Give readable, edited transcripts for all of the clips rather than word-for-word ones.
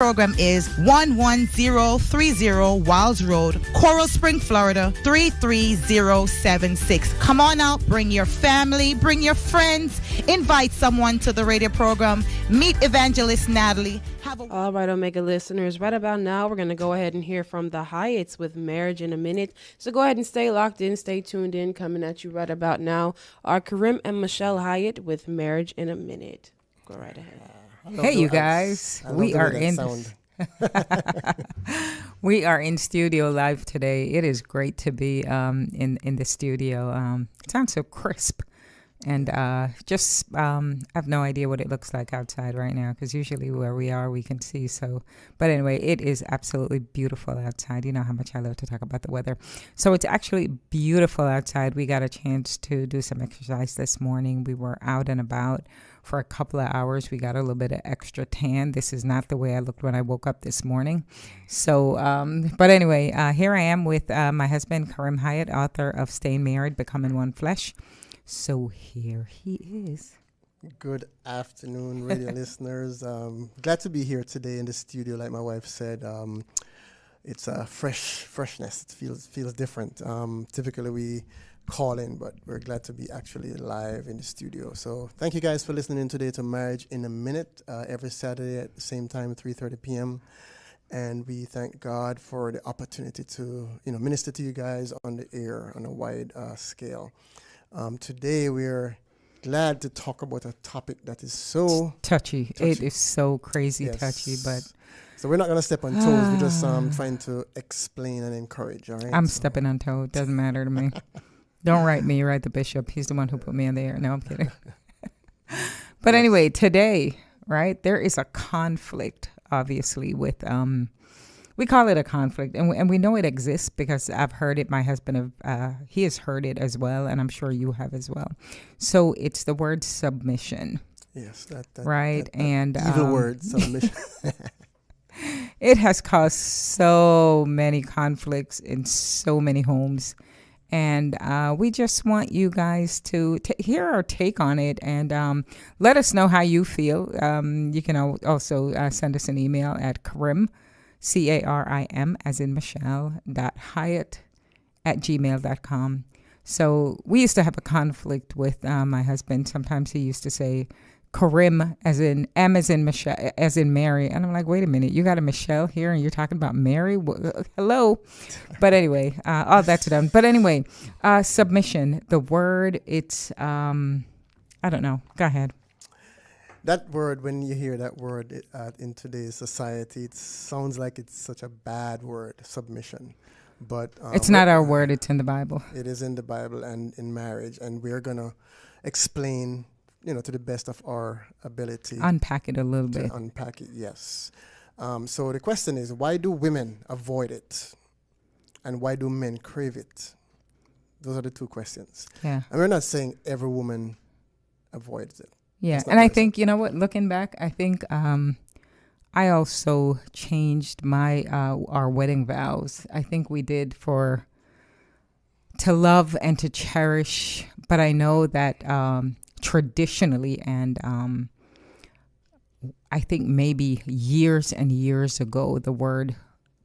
Program is 11030 Wiles Road, Coral Spring, Florida 33076. Come on out, bring your family, bring your friends, invite someone to the radio program. Meet Evangelist Natalie. All right, Omega listeners, right about now, we're going to go ahead and hear from the HYATTS with Marriage in a Minute. So go ahead and stay locked in, stay tuned in. Coming at you right about now are Karim and Michelle Hyatt with Marriage in a Minute. Go right ahead. Hey, you guys. We are we are in studio live today. It is great to be in the studio. It sounds so crisp. And I have no idea what it looks like outside right now, because usually where we are, we can see. So, but anyway, it is absolutely beautiful outside. You know how much I love to talk about the weather. So it's actually beautiful outside. We got a chance to do some exercise this morning. We were out and about for a couple of hours. We got a little bit of extra tan. This is not the way I looked when I woke up this morning. So, but anyway, here I am with my husband, Karim Hyatt, author of Staying Married, Becoming One Flesh. So here he is. Good afternoon, radio listeners. Glad to be here today in the studio. Like my wife said, it's a freshness. It feels different. Typically we call in, but we're glad to be actually live in the studio. So thank you guys for listening in today to Marriage in a Minute, every Saturday at the same time, 3:30 p.m. And we thank God for the opportunity to minister to you guys on the air on a wide scale. Today we're glad to talk about a topic that is so touchy. It is so crazy touchy, but so we're not going to step on toes. We're just trying to explain and encourage. All right. I'm stepping on toes. It doesn't matter to me. Don't write me. Write the bishop. He's the one who put me in the air. No, I'm kidding. But anyway, today, right, there is a conflict, obviously, with we call it a conflict, and we know it exists because I've heard it. My husband, he has heard it as well, and I'm sure you have as well. So it's the word submission. Yes, that right, that and evil word, submission. It has caused so many conflicts in so many homes, and we just want you guys to hear our take on it, and let us know how you feel. You can also send us an email at Karim, Karim, as in Michelle, .Hyatt@gmail.com. So we used to have a conflict with my husband. Sometimes he used to say Karim, as in M, as in Michelle, as in Mary. And I'm like, wait a minute, you got a Michelle here and you're talking about Mary? Hello. But anyway, all that's done. But anyway, submission, the word, it's, I don't know. Go ahead. That word, when you hear that word in today's society, it sounds like it's such a bad word, submission. But it's not our word, it's in the Bible. It is in the Bible and in marriage. And we're going to explain, to the best of our ability. Unpack it a little bit. Unpack it, yes. So the question is, why do women avoid it? And why do men crave it? Those are the two questions. Yeah. And we're not saying every woman avoids it. Yeah, and I think, you know what, looking back, I think I also changed my our wedding vows. I think we did to love and to cherish, but I know that traditionally and I think maybe years and years ago, the word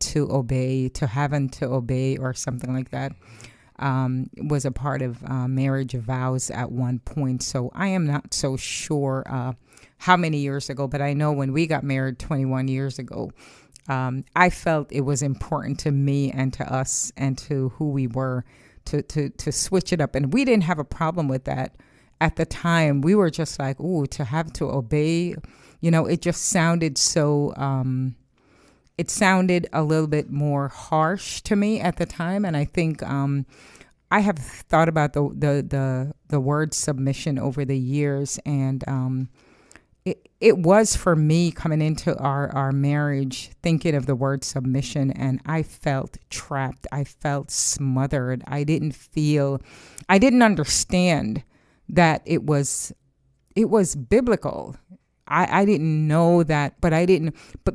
to obey, to having to obey or something like that, was a part of marriage vows at one point. So I am not so sure how many years ago, but I know when we got married 21 years ago, I felt it was important to me and to us and to who we were to switch it up. And we didn't have a problem with that at the time. We were just like, ooh, to have to obey, it just sounded so... it sounded a little bit more harsh to me at the time, and I think I have thought about the word submission over the years, and it was for me coming into our marriage thinking of the word submission, and I felt trapped. I felt smothered. I didn't understand that it was biblical. I didn't know that, but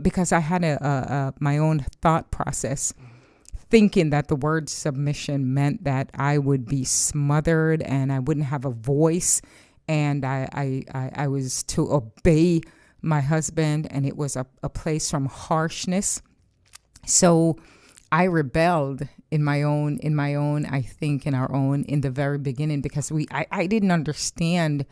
because I had my own thought process, thinking that the word submission meant that I would be smothered and I wouldn't have a voice, and I was to obey my husband, and it was a place from harshness. So I rebelled in my own, I think in our own, in the very beginning, because I didn't understand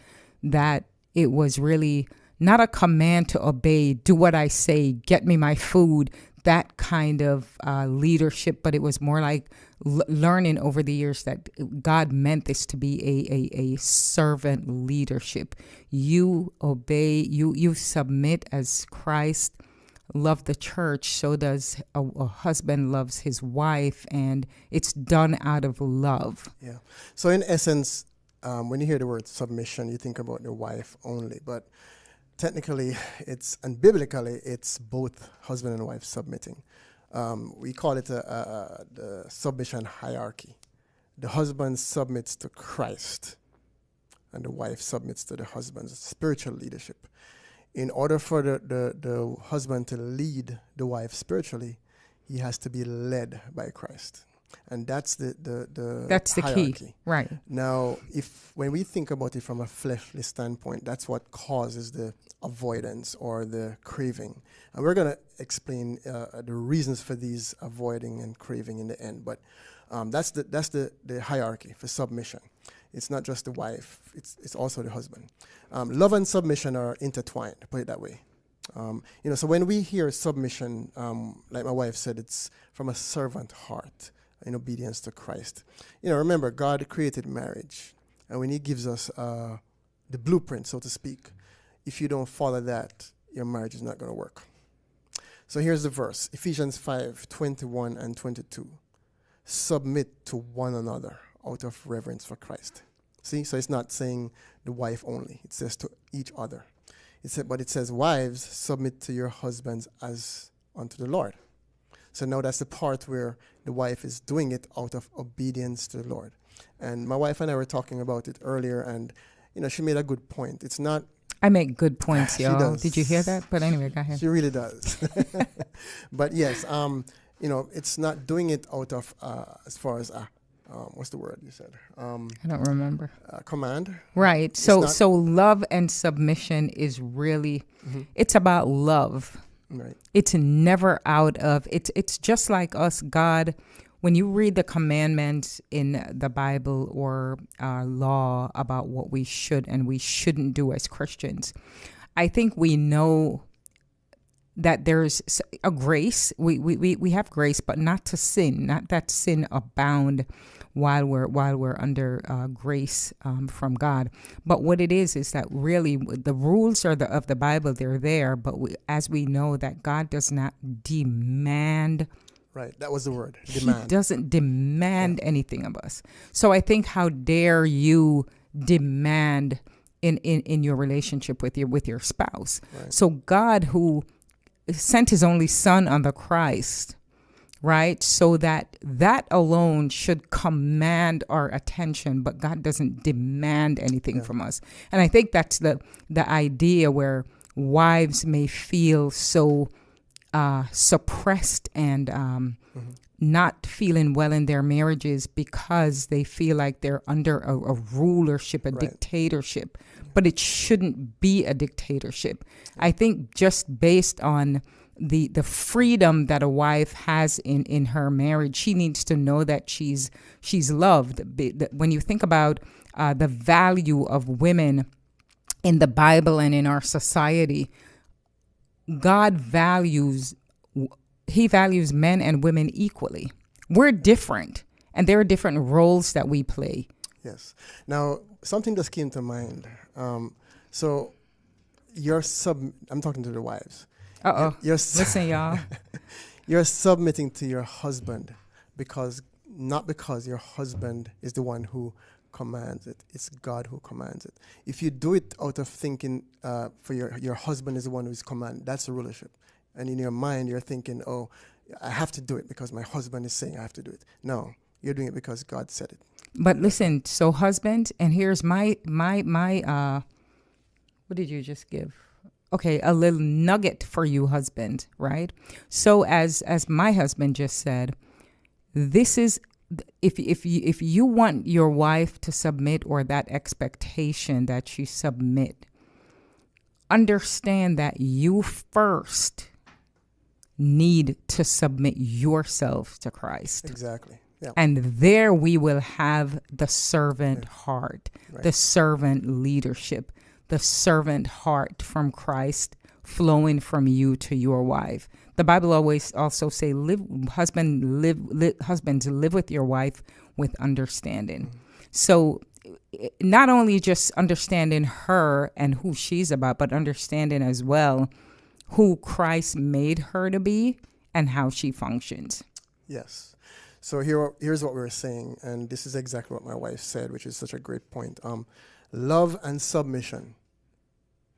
that it was really not a command to obey, do what I say, get me my food, that kind of leadership, but it was more like learning over the years that God meant this to be a servant leadership. You obey, you submit as Christ loved the church, so does a husband loves his wife, and it's done out of love. Yeah. So in essence, when you hear the word submission, you think about the wife only, but technically, and biblically, it's both husband and wife submitting. We call it the submission hierarchy. The husband submits to Christ, and the wife submits to the husband's spiritual leadership. In order for the husband to lead the wife spiritually, he has to be led by Christ. And that's that's the hierarchy. Key, right? Now, when we think about it from a fleshly standpoint, that's what causes the avoidance or the craving, and we're going to explain the reasons for these avoiding and craving in the end. But that's the hierarchy for submission. It's not just the wife; it's also the husband. Love and submission are intertwined. Put it that way. So when we hear submission, like my wife said, it's from a servant heart in obedience to Christ. Remember, God created marriage, and when he gives us the blueprint, so to speak, if you don't follow that, your marriage is not going to work. So here's the verse, Ephesians 5:21 and 22. Submit to one another out of reverence for Christ. See, so it's not saying the wife only. It says to each other. But it says, wives, submit to your husbands as unto the Lord. So now that's the part where the wife is doing it out of obedience to the Lord. And my wife and I were talking about it earlier, and she made a good point. It's not. I make good points, She y'all. does. Did you hear that? But anyway, go ahead. She really does. But yes, it's not doing it out of as far as what's the word you said? I don't remember. Command. Right. So love and submission is really, it's about love. Right. It's never out of, it's just like us, God. When you read the commandments in the Bible or law about what we should and we shouldn't do as Christians, I think we know that there's a grace. We have grace, but not to sin, not that sin abound while we're under grace from God. But what it is that really the rules are of the Bible. They're there, but as we know that God does not demand. Right, that was the word. Demand. He doesn't demand anything of us. So I think, how dare you demand in your relationship with your spouse? Right. So God, who sent his only son on the Christ, right? So that alone should command our attention, but God doesn't demand anything from us. And I think that's the idea where wives may feel so suppressed and not feeling well in their marriages because they feel like they're under a rulership, a dictatorship. But it shouldn't be a dictatorship. I think just based on the freedom that a wife has in her marriage, she needs to know that she's loved. When you think about the value of women in the Bible and in our society, God values men and women equally. We're different, and there are different roles that we play. Yes. Now, something just came to mind. So I'm talking to the wives. Listen, y'all. You're submitting to your husband not because your husband is the one who commands it. It's God who commands it. If you do it out of thinking for your husband is the one who is commanding, that's a rulership. And in your mind, you're thinking, oh, I have to do it because my husband is saying I have to do it. No, you're doing it because God said it. But listen, so husband, and here's my what did you just give? Okay, a little nugget for you, husband, right? So as my husband just said, this is, if you want your wife to submit, or that expectation that she submit, understand that you first need to submit yourself to Christ. Exactly. Yeah. And there we will have the servant heart, Right. the servant leadership, the servant heart from Christ flowing from you to your wife. The Bible always also say, husbands live with your wife with understanding. So not only just understanding her and who she's about, but understanding as well who Christ made her to be and how she functions. Yes. So here's what we were saying, and this is exactly what my wife said, which is such a great point. Love and submission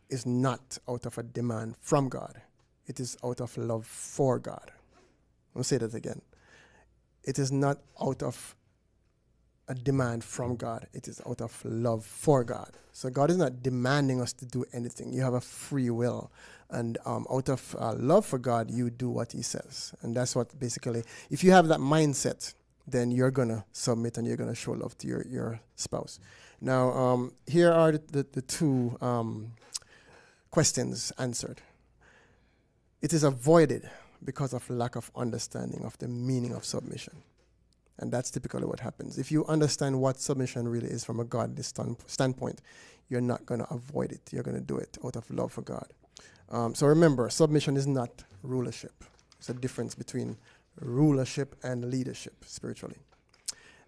is not out of a demand from God. It is out of love for God. I'll say that again. It is not out of a demand from God. It is out of love for God. So God is not demanding us to do anything. You have a free will. And out of love for God, you do what he says. And that's what basically, if you have that mindset, then you're going to submit and you're going to show love to your spouse. Now, here are the two questions answered. It is avoided because of lack of understanding of the meaning of submission. And that's typically what happens. If you understand what submission really is from a godly standpoint, you're not going to avoid it. You're going to do it out of love for God. So remember, submission is not rulership. There's a difference between rulership and leadership spiritually.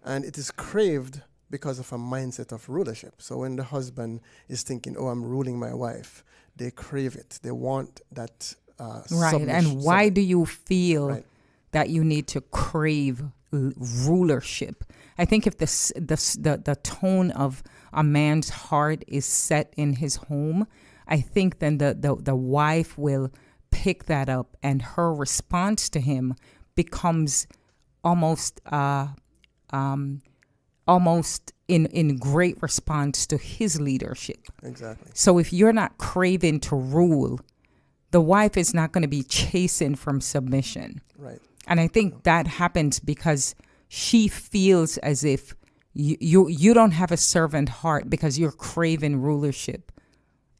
And it is craved because of a mindset of rulership. So when the husband is thinking, oh, I'm ruling my wife, they crave it. They want that right. And why do you feel that you need to crave rulership? I think if the tone of a man's heart is set in his home, I think then the wife will pick that up, and her response to him becomes almost in great response to his leadership. Exactly. So if you're not craving to rule, the wife is not going to be chasing from submission. Right. And I think that happens because she feels as if you don't have a servant heart because you're craving rulership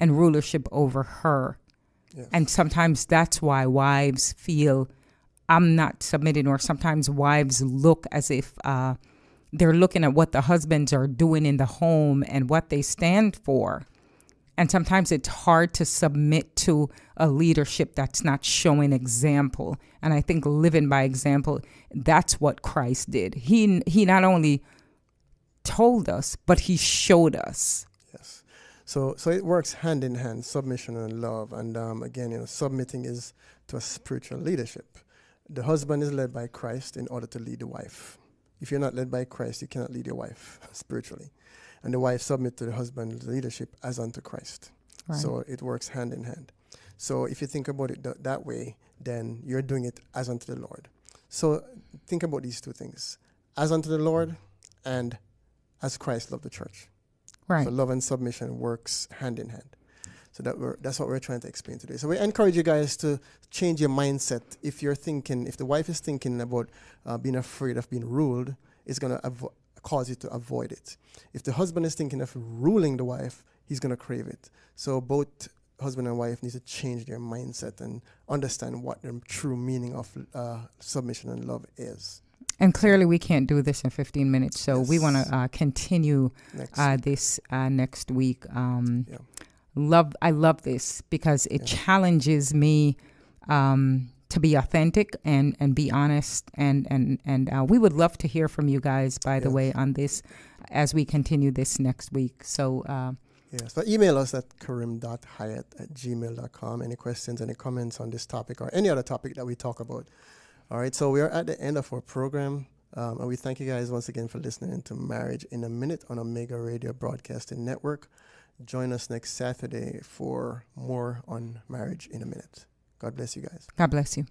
and rulership over her. Yes. And sometimes that's why wives feel I'm not submitting, or sometimes wives look as if they're looking at what the husbands are doing in the home and what they stand for. And sometimes it's hard to submit to a leadership that's not showing example. And I think living by example, that's what Christ did. He not only told us, but he showed us. Yes. So it works hand in hand, submission and love. And again, submitting is to a spiritual leadership. The husband is led by Christ in order to lead the wife. If you're not led by Christ, you cannot lead your wife spiritually. And the wife submit to the husband's leadership as unto Christ. Right. So it works hand in hand. So if you think about it that way, then you're doing it as unto the Lord. So think about these two things. As unto the Lord and as Christ loved the church. Right. So love and submission works hand in hand. So that's what we're trying to explain today. So we encourage you guys to change your mindset. If the wife is thinking about being afraid of being ruled, it's going to cause you to avoid it. If the husband is thinking of ruling the wife, he's going to crave it. So both husband and wife need to change their mindset and understand what the true meaning of submission and love is. And clearly we can't do this in 15 minutes, so Yes. we want to continue this next week. I love this because it challenges me to be authentic and be honest. And we would love to hear from you guys, by the way, on this as we continue this next week. So so email us at karim.hyatt@gmail.com. Any questions, any comments on this topic or any other topic that we talk about. All right, so we are at the end of our program. And we thank you guys once again for listening to Marriage in a Minute on Omega Radio Broadcasting Network. Join us next Saturday for more on Marriage in a Minute. God bless you guys. God bless you.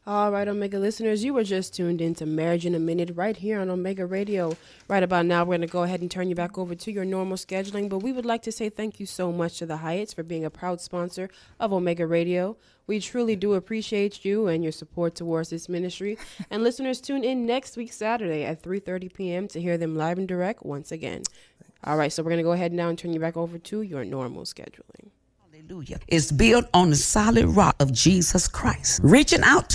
All right, Omega listeners, you were just tuned in to Marriage in a Minute right here on Omega Radio. Right about now, we're going to go ahead and turn you back over to your normal scheduling, but we would like to say thank you so much to the HYATTS for being a proud sponsor of Omega Radio. We truly do appreciate you and your support towards this ministry. And listeners, tune in next week, Saturday at 3:30 p.m. to hear them live and direct once again. All right, so we're going to go ahead now and turn you back over to your normal scheduling. Hallelujah. It's built on the solid rock of Jesus Christ. Reaching out to